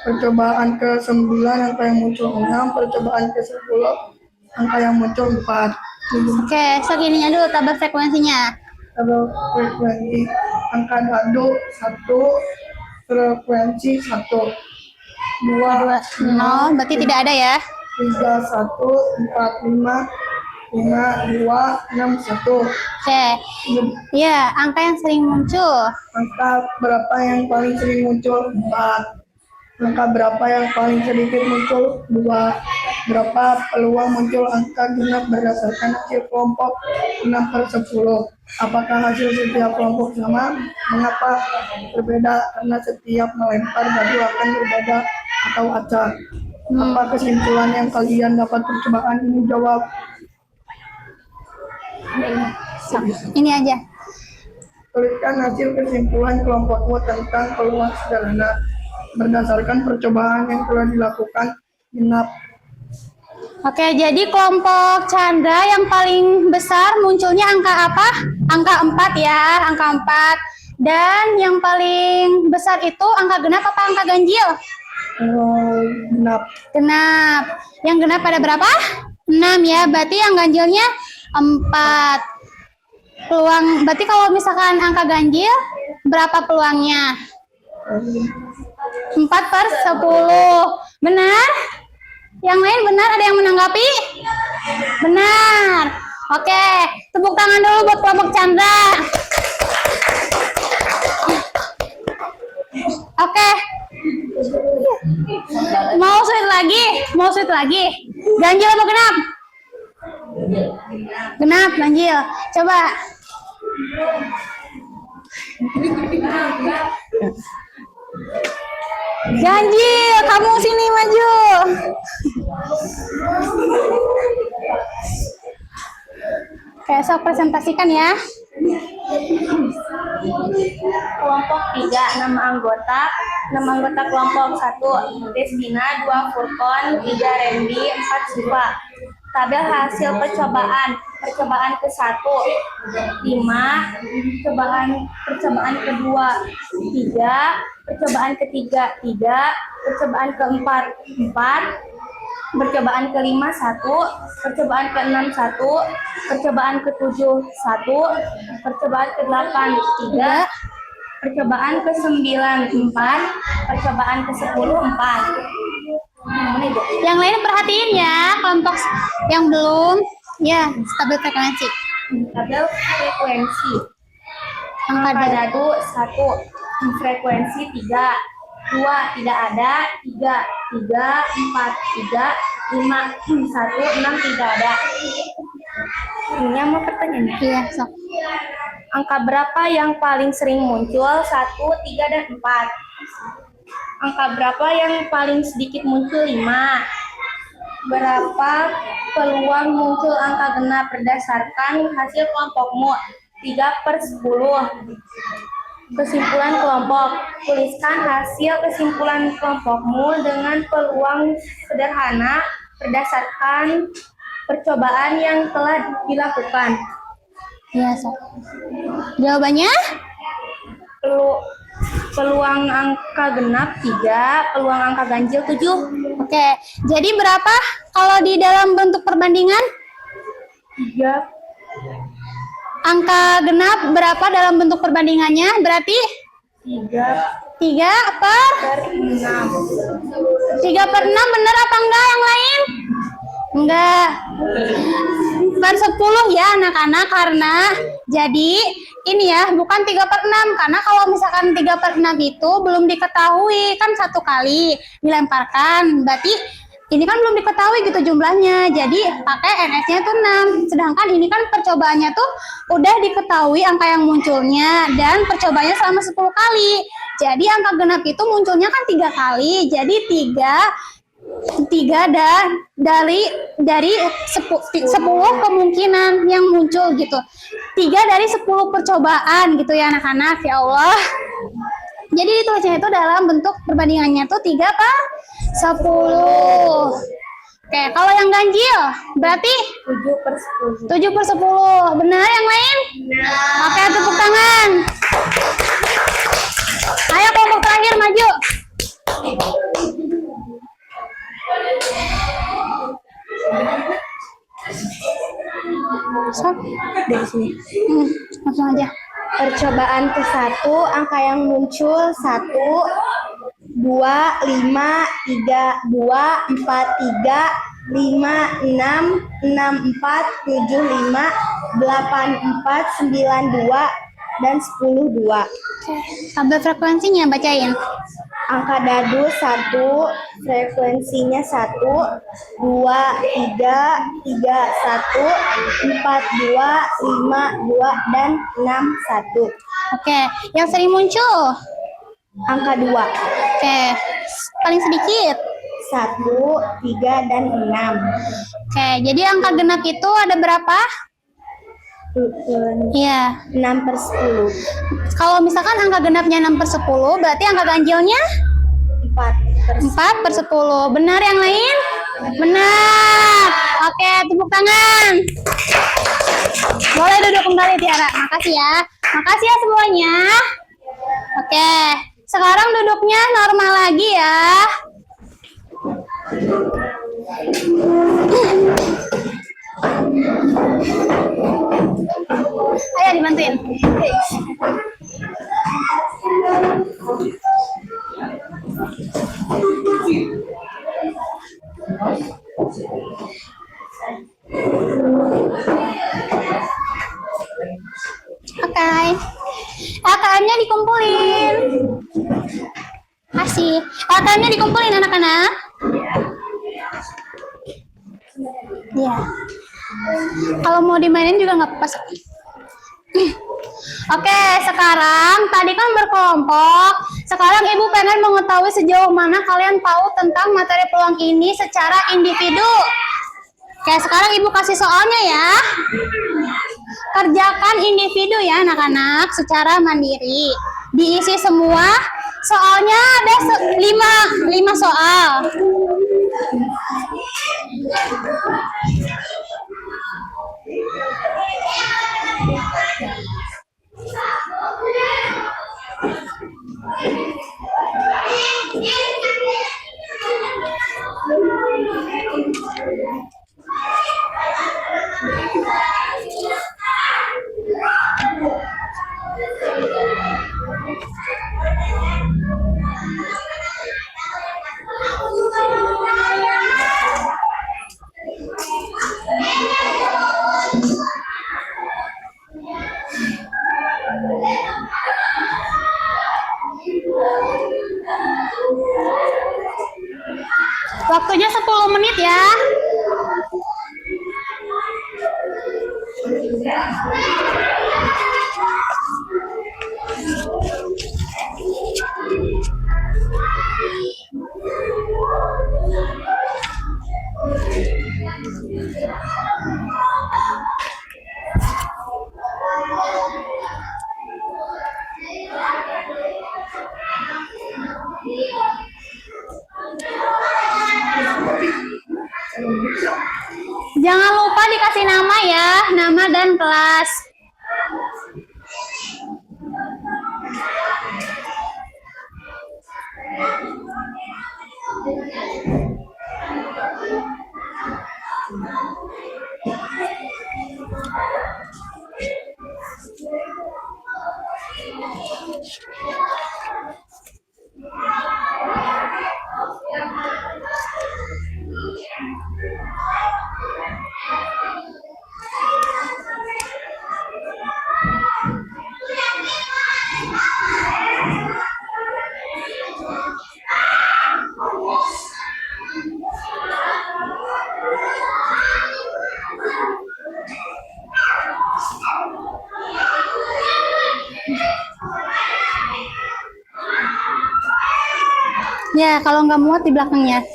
Percobaan ke-9 angka yang muncul 6. Percobaan ke-10 angka yang muncul 4. Oke, segininya dulu tabel frekuensinya. Tabel frekuensi angka dadu 1, frekuensi 1, 2, 0, berarti tidak ada ya. 3, 1, 4, 5, 2, 6, 1. Oke. Ya, angka yang sering muncul. Angka berapa yang paling sering muncul? 4. Angka berapa yang paling sedikit muncul? 2. Berapa peluang muncul angka genap berdasarkan hasil kelompok 6/10? Apakah hasil setiap kelompok sama? Mengapa berbeda? Karena setiap melempar dadu akan berbeda atau acak. Apa kesimpulan yang kalian dapat percobaan ini? Jawab. Ini aja. Tuliskan hasil kesimpulan kelompokmu tentang peluang sederhana berdasarkan percobaan yang telah dilakukan genap. Oke, jadi kelompok Chandra yang paling besar munculnya angka apa? Angka 4 ya, angka 4. Dan yang paling besar itu angka genap apa angka ganjil? Genap. Genap. Yang genap pada berapa? 6 ya, berarti yang ganjilnya 4. Peluang, berarti kalau misalkan angka ganjil, berapa peluangnya? 4/10. Benar? Yang lain benar? Ada yang menanggapi? Benar. Oke, tepuk tangan dulu buat kelompok Chandra. Oke. Mau sulit lagi? Mau sulit lagi? Ganjil apa genap? Genap, ganjil. Coba. Ganjil, kamu sini maju. Oke, sok presentasikan ya. Kelompok 3, nama anggota kelompok 1, Destina, 2, Furkon, 3, Randy, 4, Siva. Tabel hasil percobaan ke-1, 5, percobaan kedua, 3, percobaan ketiga, 3, percobaan keempat, 4, percobaan kelima 1, percobaan ke-6 1, percobaan ke-7 1, percobaan ke-8 3, percobaan ke-9 4, percobaan ke-10 4. Yang lain perhatiin ya, kelompok yang belum. Ya, stabil frekuensi. Tabel frekuensi. Angka Dadu 1, frekuensi 3, 2 tidak ada, 3, 4, 3, 5, 1, 6 tidak ada. Ini yang mau pertanyaan. Iya, sok. Angka berapa yang paling sering muncul? 1, 3, dan 4. Angka berapa yang paling sedikit muncul? 5. Berapa peluang muncul angka genap berdasarkan hasil kelompokmu? 3/10. Kesimpulan kelompok. Tuliskan hasil kesimpulan kelompokmu dengan peluang sederhana berdasarkan percobaan yang telah dilakukan. Iya, sok. Jawabannya? Peluang angka genap 3, peluang angka ganjil 7. Oke, jadi berapa kalau di dalam bentuk perbandingan? 3. Angka genap berapa dalam bentuk perbandingannya? Berarti 3 per 3/6. 3/6 benar apa enggak yang lain? Enggak. Per 10 ya anak-anak, karena jadi ini ya bukan 3/6, karena kalau misalkan 3/6 itu belum diketahui kan satu kali dilemparkan, berarti ini kan belum diketahui gitu jumlahnya, jadi pakai NS-nya tuh 6. Sedangkan ini kan percobaannya tuh udah diketahui angka yang munculnya dan percobaannya selama 10 kali. Jadi angka genap itu munculnya kan 3 kali. Jadi 3 dan dari 10 kemungkinan yang muncul gitu. 3 dari 10 percobaan gitu ya anak-anak, ya Allah. Jadi ditulisnya itu dalam bentuk perbandingannya tuh 3/10. Oke, kalau yang ganjil berarti 7/10. 7/10. Benar yang lain? Oke, tepuk tangan. Ayo kelompok terakhir maju. Sok. Dari sini. Langsung aja. Percobaan ke-1, angka yang muncul 1, 2, 5, 3, 2, 4, 3, 5, 6, 6, 4, 7, 5, 8, 4, 9, 2, dan 10, 2. Tabel frekuensinya bacain. Angka dadu 1, frekuensinya 1, 2, 3, 3, 1, 4, 2, 5, 2, dan 6, 1. Oke, yang sering muncul. Angka 2, Oke, paling sedikit. 1, 3, dan 6. Oke, jadi angka genap itu ada berapa? 6 Iya. per 10. Kalau misalkan angka genapnya 6/10, berarti angka ganjilnya 4 per 4/10. Benar yang lain? Benar. Oke, tepuk tangan. Boleh duduk kembali, Tiara. Makasih ya. Makasih ya semuanya. Oke, sekarang duduknya normal lagi ya. Ayo dibantuin. Oke. AKM-nya dikumpulin. Kasih. AKM-nya dikumpulin anak-anak. Iya. Kalau mau dimainin juga nggak apa-apa. Oke, sekarang tadi kan berkelompok. Sekarang Ibu pengen mengetahui sejauh mana kalian tahu tentang materi peluang ini secara individu. Oke, sekarang Ibu kasih soalnya ya. Kerjakan individu ya anak-anak secara mandiri. Diisi semua. Soalnya ada 5 soal. Waktunya 10 menit ya. Jangan lupa dikasih nama ya, nama dan kelas. Ya, kalau nggak muat di belakangnya.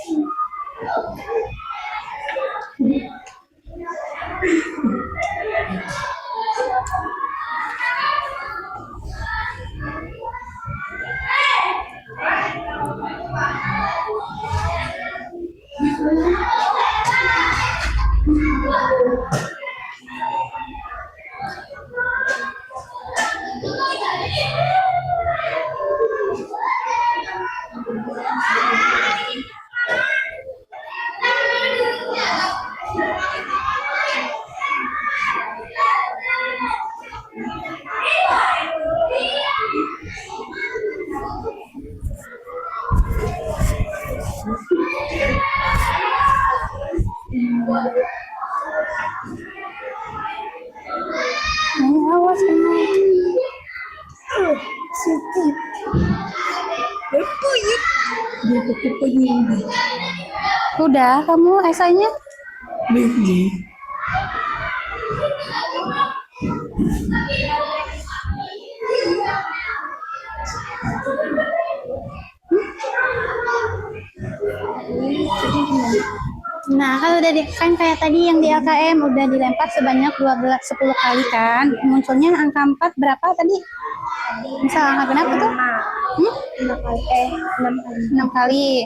Awas kena. Berpuyuk. tipenya B. Udah, kamu esainya? B. Nah, kalau udah kan kayak tadi yang di LKM udah dilempar sebanyak 10 kali kan. Munculnya angka 4 berapa tadi? Misal angka berapa tuh? 6 kali 6 kali.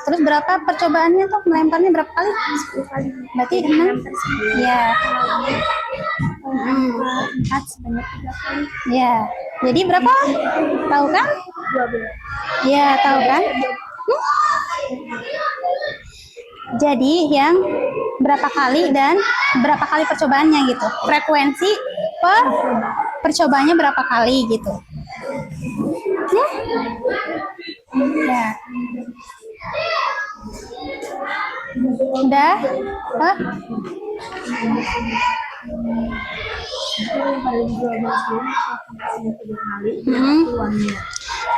Terus berapa percobaannya tuh? Melemparnya berapa kali? 10 kali. Berarti 6? Iya. 4 sebanyak 3 kali. Ya. Jadi berapa? Tahu kan? 12. Ya, tahu kan? Jadi yang berapa kali dan berapa kali percobaannya gitu. Frekuensi per percobaannya berapa kali gitu. Ya. Ya. Udah? Hah?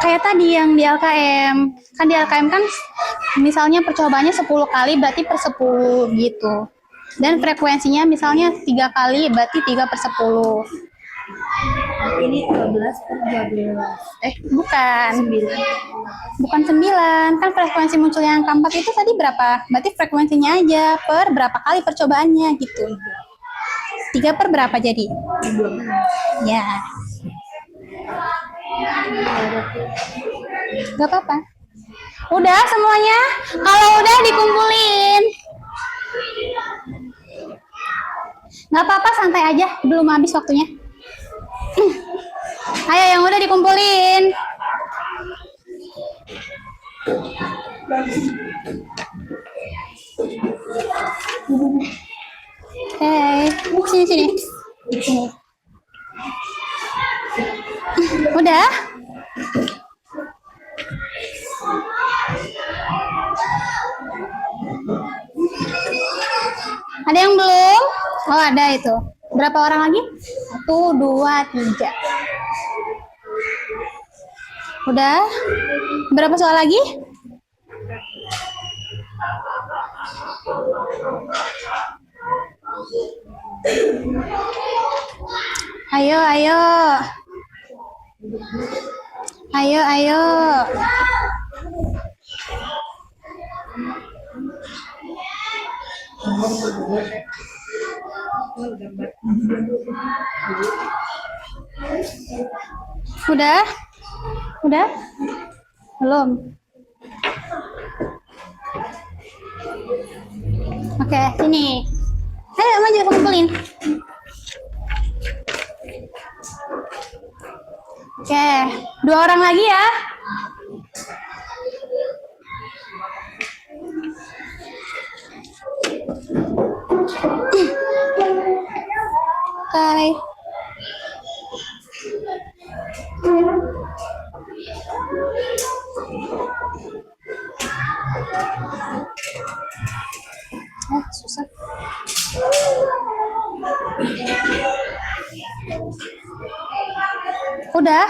Kayak tadi yang di LKM. Kan di LKM kan misalnya percobaannya 10 kali berarti per 10 gitu. Dan frekuensinya misalnya 3 kali berarti 3 per 10. Ini 12 per 12. Bukan. 9. Bukan 9. Kan frekuensi munculnya angka 4 itu tadi berapa? Berarti frekuensinya aja per berapa kali percobaannya gitu. 3 per berapa jadi? 12. Ya. Gak apa-apa. Udah semuanya? Kalau udah dikumpulin. Gak apa-apa, santai aja. Belum habis waktunya. Ayo yang udah dikumpulin. Sini. Sini. Udah? Ada yang belum? Oh, ada itu. Berapa orang lagi? 1, 2, 3. Udah? Berapa soal lagi? Ayo. Udah? Belum? Oke, sini. Ayo maju kumpulin. Oke, 2 orang lagi ya. Hai. Susah. Udah.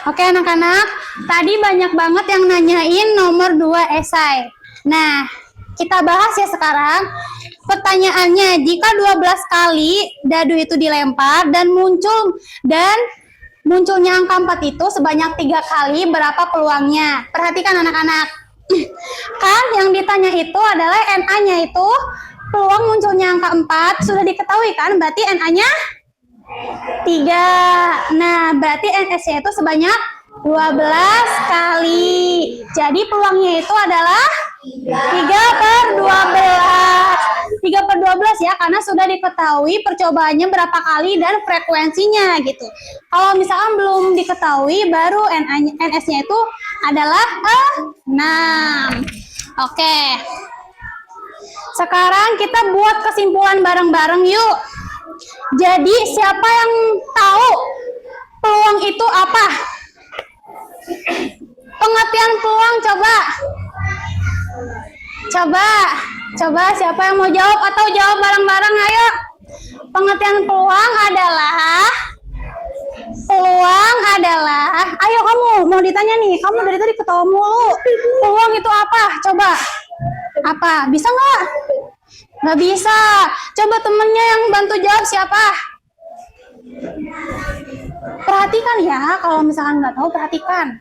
Oke anak-anak, tadi banyak banget yang nanyain nomor 2 esai. Nah, kita bahas ya sekarang. Pertanyaannya, jika 12 kali dadu itu dilempar dan munculnya angka 4 itu sebanyak 3 kali, berapa peluangnya? Perhatikan anak-anak. Kan yang ditanya itu adalah NA-nya itu peluang munculnya angka 4 sudah diketahui kan? Berarti NA-nya 3. Nah, berarti NS-nya itu sebanyak 12 kali. Jadi peluangnya itu adalah 3 per 12. 3 per 12 ya, karena sudah diketahui percobaannya berapa kali dan frekuensinya gitu. Kalau misalkan belum diketahui, baru NS-nya itu adalah 6. Oke. Sekarang kita buat kesimpulan bareng-bareng yuk. Jadi siapa yang tahu peluang itu apa? Pengertian peluang coba siapa yang mau jawab atau jawab bareng-bareng, ayo. Pengertian peluang adalah adalah, ayo kamu mau ditanya nih, kamu dari tadi ketawa mulu. Peluang itu apa? Coba. Apa? Bisa nggak? Nggak bisa. Coba temennya yang bantu jawab siapa? Perhatikan ya, kalau misalkan nggak tahu perhatikan.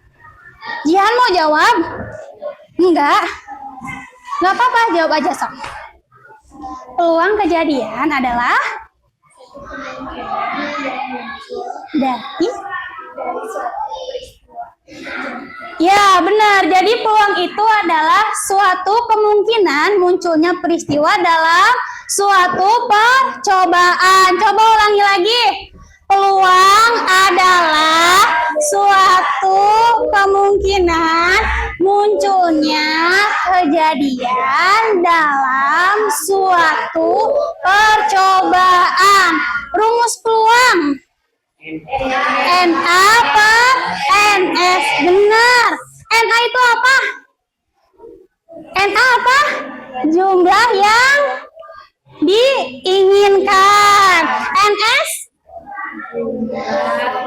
Jihan mau jawab? Enggak. Nggak apa-apa, jawab aja sok. Peluang kejadian adalah dari ya benar. Jadi peluang itu adalah suatu kemungkinan munculnya peristiwa dalam suatu percobaan. Coba ulangi lagi. Peluang adalah suatu kemungkinan munculnya kejadian dalam suatu percobaan. Rumus peluang. NA per NS. Benar. NA itu apa? NA apa? Jumlah yang diinginkan. NS?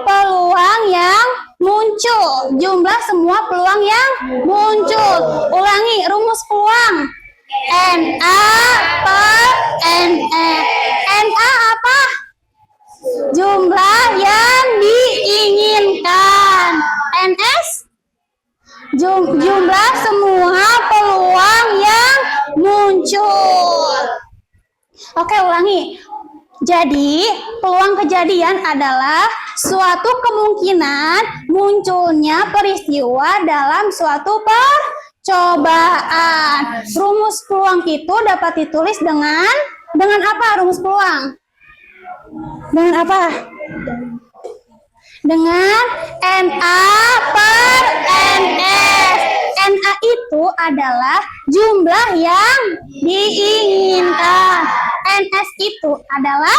Peluang yang muncul. Jumlah semua peluang yang muncul. Ulangi rumus peluang. NA per NS. NA apa? Jumlah yang diinginkan. NS? Jumlah semua peluang yang muncul. Oke, ulangi. Jadi, peluang kejadian adalah suatu kemungkinan munculnya peristiwa dalam suatu percobaan. Rumus peluang itu dapat ditulis dengan apa rumus peluang? Dengan apa? Dengan NA per NS. NA itu adalah jumlah yang diinginkan. NS itu adalah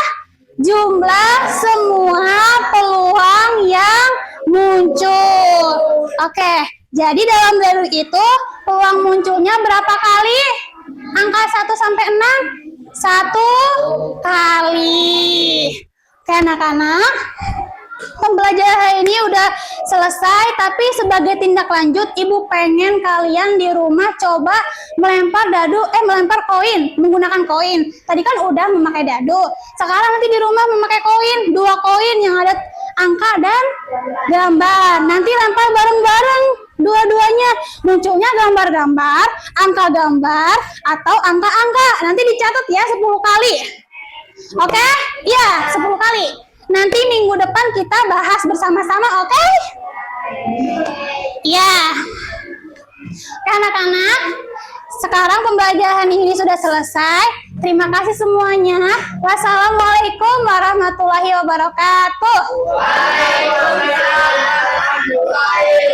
jumlah semua peluang yang muncul. Oke, jadi dalam dalil itu peluang munculnya berapa kali? Angka 1 sampai 6? 1 kali. Oke anak-anak, pembelajaran ini udah selesai, tapi sebagai tindak lanjut Ibu pengen kalian di rumah coba melempar koin menggunakan koin. Tadi kan udah memakai dadu, sekarang nanti di rumah memakai koin, 2 koin yang ada angka dan gambar. Nanti lempar bareng-bareng dua-duanya, munculnya gambar-gambar, angka gambar atau angka-angka. Nanti dicatat ya 10 kali. Oke? Ya, 10 kali. Nanti minggu depan kita bahas bersama-sama, oke? Ya. Oke anak-anak, sekarang pembelajaran ini sudah selesai. Terima kasih semuanya. Wassalamualaikum warahmatullahi wabarakatuh. Waalaikumsalam warahmatullahi